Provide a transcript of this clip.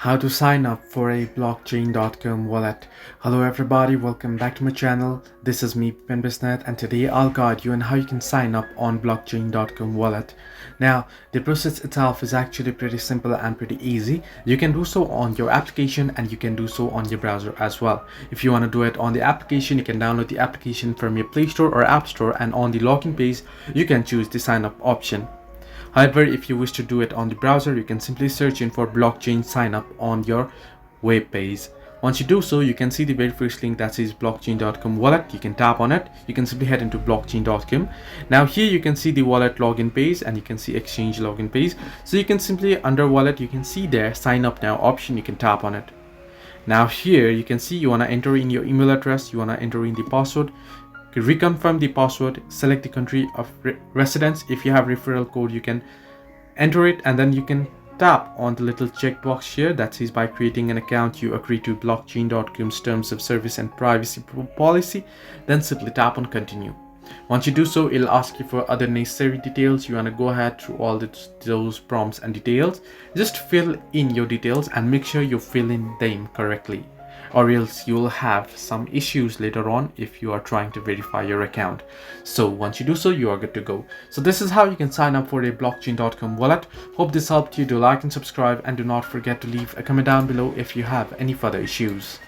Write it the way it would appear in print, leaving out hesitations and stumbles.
How to sign up for a blockchain.com wallet. Hello everybody, welcome back to my channel. This is me Penbisnet, and today I'll guide you on how you can sign up on blockchain.com wallet. Now the process itself is actually pretty simple and pretty easy. You can do so on your application and you can do so on your browser as well. If you want to do it on the application, you can download the application from your Play Store or App Store, and on the login page you can choose the sign up option. However, if you wish to do it on the browser, you can simply search in for blockchain sign up on your web page. Once you do so, you can see the very first link that says blockchain.com wallet. You can tap on it. You can simply head into blockchain.com. Now here you can see the wallet login page and you can see exchange login page. So you can simply under wallet, you can see there sign up now option. You can tap on it. Now here you can see you want to enter in your email address. You want to enter in the password. Reconfirm the password, select the country of residence. If you have referral code, you can enter it, and then you can tap on the little checkbox here that says by creating an account you agree to blockchain.com's terms of service and privacy policy. Then simply tap on continue. Once you do so, it'll ask you for other necessary details. You want to go ahead through all those prompts and details. Just fill in your details and make sure you fill in them correctly, or else you will have some issues later on if you are trying to verify your account. So once you do so, you are good to go. So this is how you can sign up for a blockchain.com wallet. Hope this helped you. Do like and subscribe, and do not forget to leave a comment down below if you have any further issues.